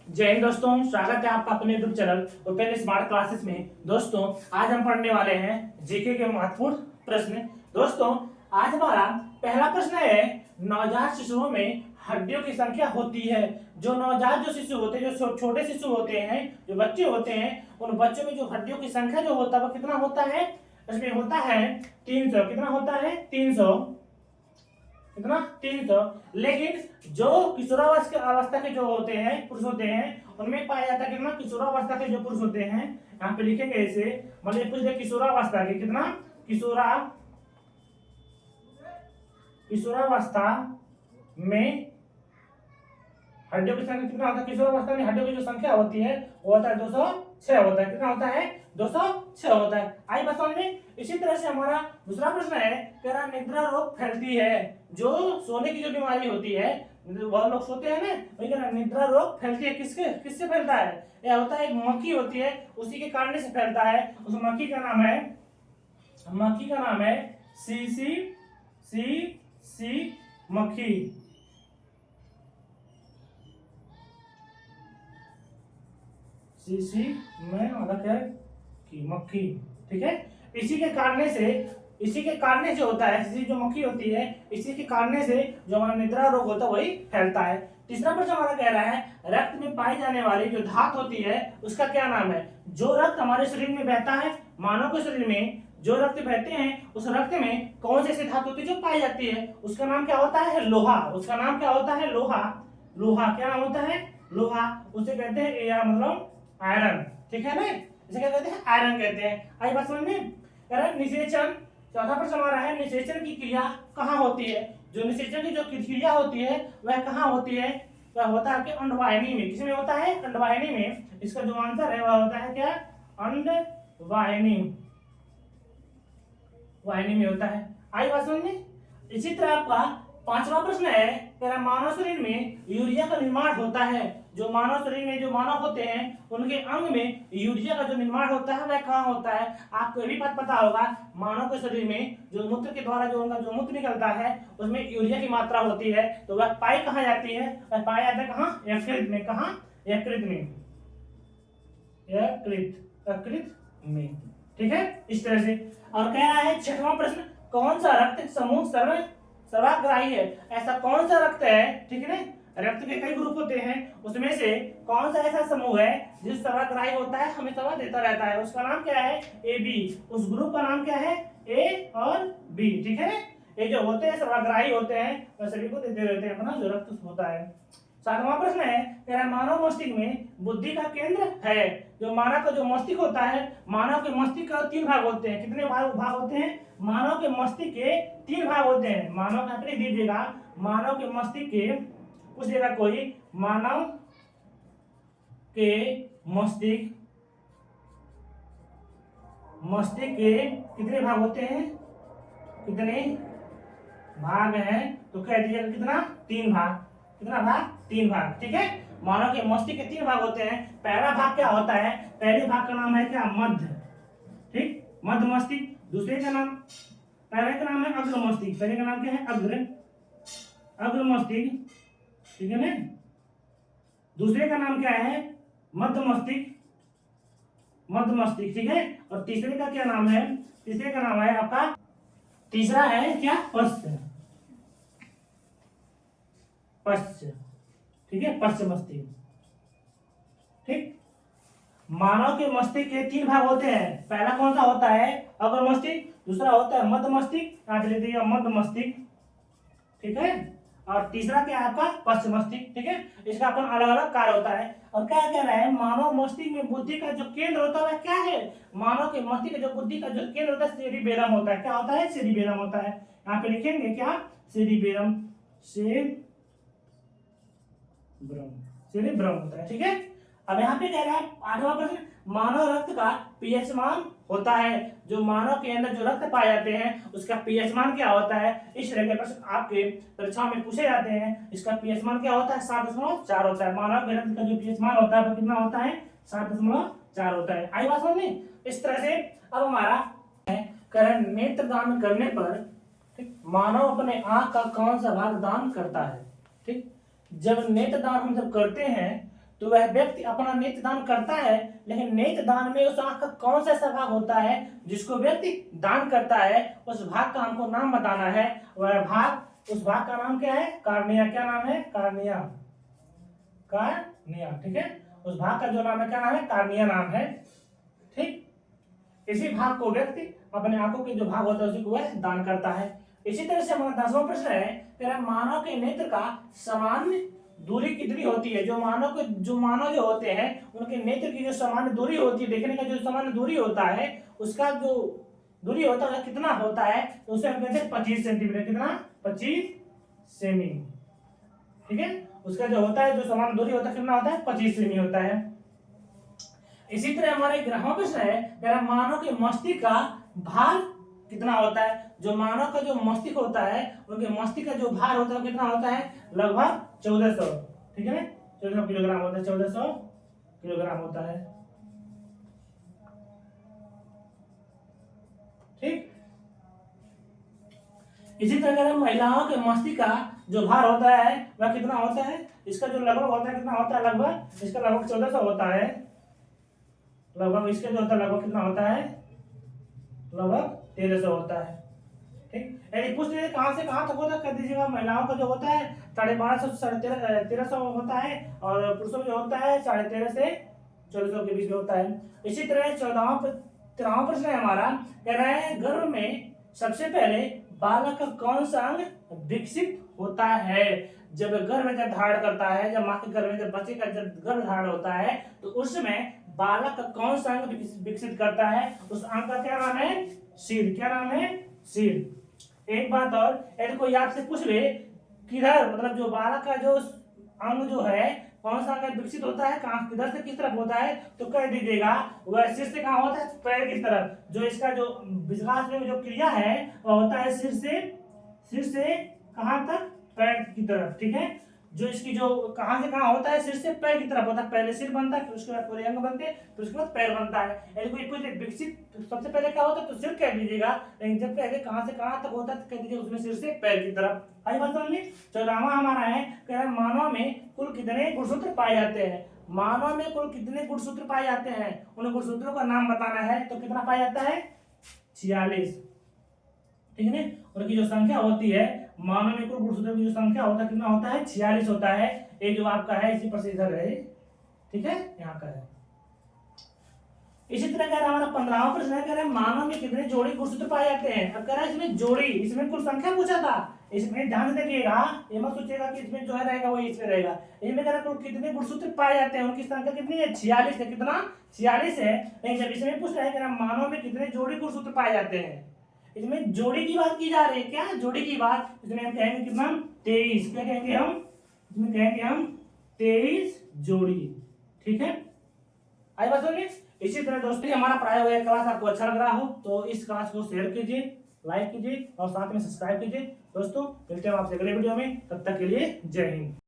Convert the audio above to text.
जय हिंद दोस्तों, स्वागत है आपका अपने YouTube channel open smart classes में। दोस्तों आज हम पढ़ने वाले हैं जीके के महत्वपूर्ण प्रश्न। दोस्तों आज हमारा पहला प्रश्न है, नवजात शिशुओं में हड्डियों की संख्या होती है। जो नवजात जो शिशु होते हैं, जो छोटे शिशु होते हैं, जो बच्चे होते हैं, उन बच्चों में जो हड्डियों की संख्या जो होता है वो कितना होता है? इसमें होता है 300। कितना होता है? 300। कितना? 300। लेकिन जो किशोरावस्था के जो होते हैं, पुरुष होते हैं, उनमें पाया जाता है कितना? किशोरावस्था के जो पुरुष होते हैं, यहाँ पे लिखेंगे ऐसे, मतलब पूछ दे किशोरावस्था के कितना? किशोरावस्था में हड्डियों की संख्या कितना होता है? किशोरावस्था में हड्डियों की जो संख्या होती है वो होता है 206 होता है। कितना होता है? 206 होता है। आई बात समझ में? इसी तरह से हमारा दूसरा प्रश्न है, कह रहा निद्रा रोग फैलती है। जो सोने की जो बीमारी होती है, वह लोग सोते हैं ना, वही कह रहा निद्रा रोग फैलती है। किससे फैलता है? यह होता है एक मक्खी होती है, उसी के काटने से फैलता है। उस मक्खी का नाम है सी मक्खी। सीसी में अलग है कि मक्खी, ठीक है। इसी के काटने से होता है, सीसी जो मक्खी होती है, इसी के काटने से जो हमारा निद्रा रोग होता है वही फैलता है। तीसरा प्रश्न हमारा कह रहा है, रक्त में पाई जाने वाली जो धात होती है उसका क्या नाम है? जो रक्त हमारे शरीर में बहता है, मानव के शरीर में जो रक्त बहते हैं, उस रक्त में कौन सी ऐसी धातु होती है जो पाई जाती है? उसका नाम क्या होता है? लोहा। उसका नाम क्या होता है? लोहा। क्या नाम होता है? लोहा। उसे कहते हैं या मतलब आयरन, ठीक है ना। इसे क्या कहते हैं? आयरन कहते हैं। आई बात समझ में? निषेचन, चौथा प्रश्न हमारा है, निषेचन की क्रिया कहाँ होती है? जो निषेचन की जो क्रिया होती है वह कहाँ होती है? वह होता है कि अंडवाहिनी में। किसमें होता है? अंडवाहिनी में। इसका जो आंसर है वह होता है क्या? अंडवाहिनी में होता है। आई बात समझ में? इसी तरह आपका पांचवा प्रश्न है, तेरा मानव शरीर में यूरिया का निर्माण होता है। जो मानव शरीर में जो मानव होते हैं उनके अंग में यूरिया का जो निर्माण होता है वह कहाँ होता है? आपको ये भी पता होगा, मानव के शरीर में जो मूत्र के द्वारा जो उनका जो मूत्र निकलता है उसमें यूरिया की मात्रा होती है, तो वह पाई कहाँ जाती है? वह पाई जाता है कहाँ? यकृत में। कहाँ? यकृत में, ठीक है। इस तरह से और कह रहा है छठवां प्रश्न, कौन सा रक्त समूह सर्वाग्राही है? ऐसा कौन सा रक्त है, ठीक है ना। रक्त के कई ग्रुप होते हैं, उसमें से कौन सा ऐसा समूह है जो सर्वाग्राही होता है, हमें सवाल देता रहता है, उसका नाम क्या है? A B. उस ग्रुप का नाम क्या है? ए और बी, ठीक है। ये जो होते हैं सर्वाग्राही होते हैं, वह सभी को देते रहते हैं अपना जो रक्त होता है। सातवां प्रश्न है, तेरा मानव मस्तिष्क में बुद्धि का केंद्र है। जो मानव का जो मस्तिष्क होता है, मानव के मस्तिष्क का 3 भाग होते हैं। कितने भाग होते हैं? मानव के मस्तिष्क के 3 भाग होते हैं। मानव का लिख दीजिएगा, मानव के मस्तिष्क के, पूछ देगा कोई, मानव के मस्तिष्क के कितने भाग होते हैं? कितने भाग हैं? तो कह दीजिएगा कितना? 3 भाग। कितना भाग? 3 भाग, ठीक है। मानव के मस्तिष्क के 3 भाग होते हैं। पहला भाग क्या होता है? पहले भाग का नाम है क्या? मध्य, ठीक, मध्य मस्तिष्क। दूसरे का नाम, पहले का नाम है अग्र मस्तिष्क। पहले का नाम क्या है? अग्र मस्तिष्क, ठीक है ना। दूसरे का नाम क्या है? मध्य मस्तिष्क, ठीक है। और तीसरे का क्या नाम है? तीसरे का नाम है आपका, तीसरा है क्या? पश्च, ठीक है, पश्च मस्तिष्क, ठीक। मानव के मस्तिष्क के 3 भाग होते हैं। पहला कौन सा होता है? अग्र मस्तिष्क। दूसरा होता है मध्य मस्तिष्क, यहाँ पे लिख दीजिए मध्य मस्तिष्क, ठीक है। और तीसरा क्या है आपका? पश्च मस्तिष्क, ठीक है। इसका अपन अलग अलग कार्य होता है। और क्या कह रहा है? मानव मस्तिष्क में बुद्धि का जो केंद्र होता है क्या है? मानव के मस्तिष्क का जो बुद्धि का जो केंद्र होता है सेरिबेरम होता है। क्या होता है? सेरिबेरम होता है। यहाँ पे लिखेंगे क्या? सेरिबेरम होता है, ठीक है। अब यहाँ पे कह रहा है 8वां प्रश्न, मानव रक्त का पीएच मान होता है। जो मानव के अंदर जो रक्त पाए जाते हैं उसका पीएच मान क्या होता है? इस तरह के प्रश्न आपके परीक्षा में पूछे जाते हैं। इसका पीएच मान क्या होता है? 7.4 होता है। मानव के रक्त का जो पीएच मान होता है वो कितना होता है? 7.4 होता है। आई बात समझ में? इस तरह से अब हमारा करण नेत्रदान करने पर, ठीक, मानव अपने आंख का कौन सा भाग दान करता है? ठीक, जब नेत्रदान हम जब करते हैं तो वह व्यक्ति अपना नेत्र दान करता है, लेकिन नेत्र दान में उस आंख का कौन सा ऐसा भाग होता है जिसको व्यक्ति दान करता है, उस भाग का हमको नाम बताना है। वह भाग, उस भाग का नाम क्या है? कार्निया। क्या नाम है? कार्निया। कार्निया, ठीक है। उस भाग का जो नाम है क्या नाम है? कार्निया नाम है, ठीक। इसी भाग को व्यक्ति अपने आंखों के जो भाग होता है उसी को वह दान करता है। इसी तरह से हमारा 10वां प्रश्न है, मानव के नेत्र का सामान्य दूरी कितनी होती है? जो मानव जो होते हैं उनके नेत्र की जो सामान्य दूरी होती है, देखने का जो सामान्य दूरी होता है, उसका जो दूरी होता है कितना होता है? तो उसे हम कहते हैं 25 सेंटीमीटर। कितना? 25 सेमी, ठीक है। उसका जो होता है, जो सामान्य दूरी होता है कितना होता है? 25 सेमी होता है। इसी तरह हमारे 11वां प्रश्न है, मानव के मस्तिष्क का भार कितना होता है? जो मानव का जो मस्तिष्क होता है, उनके मस्तिष्क का जो भार होता है कितना होता है? लगभग 1400, ठीक है ना। 1400 किलोग्राम होता है, 1400 किलोग्राम होता है, ठीक। इसी तरह महिलाओं के मस्तिष्क का जो भार होता है वह कितना होता है? इसका जो लगभग होता है कितना होता है? लगभग इसका लगभग 1400 होता है। लगभग इसका जो होता है लगभग कितना होता है? लगभग 1300 होता है, ठीक। यदि पूछ लीजिए कहां से कहां तक होता है, कर दीजिएगा। महिलाओं का जो होता है 1250 से 1350 होता है, और पुरुषों में जो होता है 1350 से 1400 के बीच में होता है। इसी तरह 13वां प्रश्न है हमारा, कह रहा है गर्भ में सबसे पहले बालक का कौन सा अंग विकसित होता है? जब गर्भ में जब धारण करता है, जब मां के गर्भ में जब बच्चे का जब गर्भ धारण होता है, तो उसमें बालक का कौन सा अंग विकसित करता है? उस अंग का क्या नाम है? सिर। क्या नाम है? सिर। एक बात और, यदि कोई आपसे पूछ ले किधर, मतलब जो बालक का जो अंग जो है कौन सा अंग विकसित होता है, कहां किधर से किस तरफ होता है, तो कह दीजिएगा वह सिर से कहां होता है? पैर की तरफ। जो इसका जो विकास में जो क्रिया है वह होता है सिर से कहां तक? पैर की तरफ, ठीक है। जो इसकी जो कहां से कहां होता है? सिर से पैर की तरफ होता है। पहले सिर बनता है, फिर उसके बाद पूरे अंग बनते हैं, फिर उसके बाद पैर बनता है। यदि कोई पूछे विकसित तो सबसे पहले क्या होता है, तो सिर कह दीजिएगा, लेकिन जब पहले कहां से कहां तक होता है तो कह दीजिए उसमें सिर से पैर की तरफ। आई बात समझ में? 14वां हमारा है, कह रहा है मानव में कुल कितने गुणसूत्र पाए जाते हैं? मानव में कुल कितने गुणसूत्र पाए जाते हैं? उन गुणसूत्रों का नाम बताना है। तो कितना पाया जाता है? 46, ठीक है। उनकी जो संख्या होती है, मानव में कुल गुणसूत्रों की जो संख्या होता है कितना होता है? 46 होता है। ये जो आपका है इसी पर से इधर है, ठीक है, यहाँ का है। इसी तरह कह रहा है हमारा 15वां प्रश्न है, कह रहा है मानव में कितने जोड़ी गुणसूत्र पाए जाते हैं? अब कह रहा है इसमें जोड़ी, इसमें कुल संख्या पूछा था। इसमें ध्यान से देखिएगा, ये मत सोचिएगा कि इसमें जो है रहेगा वही इसमें रहेगा। इसमें कह रहा है कुल कितने गुणसूत्र पाए जाते हैं, उनकी संख्या कितनी है? 46 है। कितना? 46 है। लेकिन जब इसमें पूछ रहा है, कह रहा मानव में कितने जोड़ी गुणसूत्र पाए जाते हैं, इसमें जोड़ी की बात की जा रही है। क्या जोड़ी की बात? इसमें हम कहेंगे कितना? 23। क्या कहेंगे हम? इसमें कहेंगे हम 23 जोड़ी, ठीक है। आई बात समझ? इसी तरह दोस्तों हमारा पढ़ाया हुआ क्लास आपको अच्छा लग रहा हो तो इस क्लास को शेयर कीजिए, लाइक कीजिए और साथ में सब्सक्राइब कीजिए। दोस्तों मिलते हैं आपसे अगले वीडियो में, तब तक के लिए जय हिंद।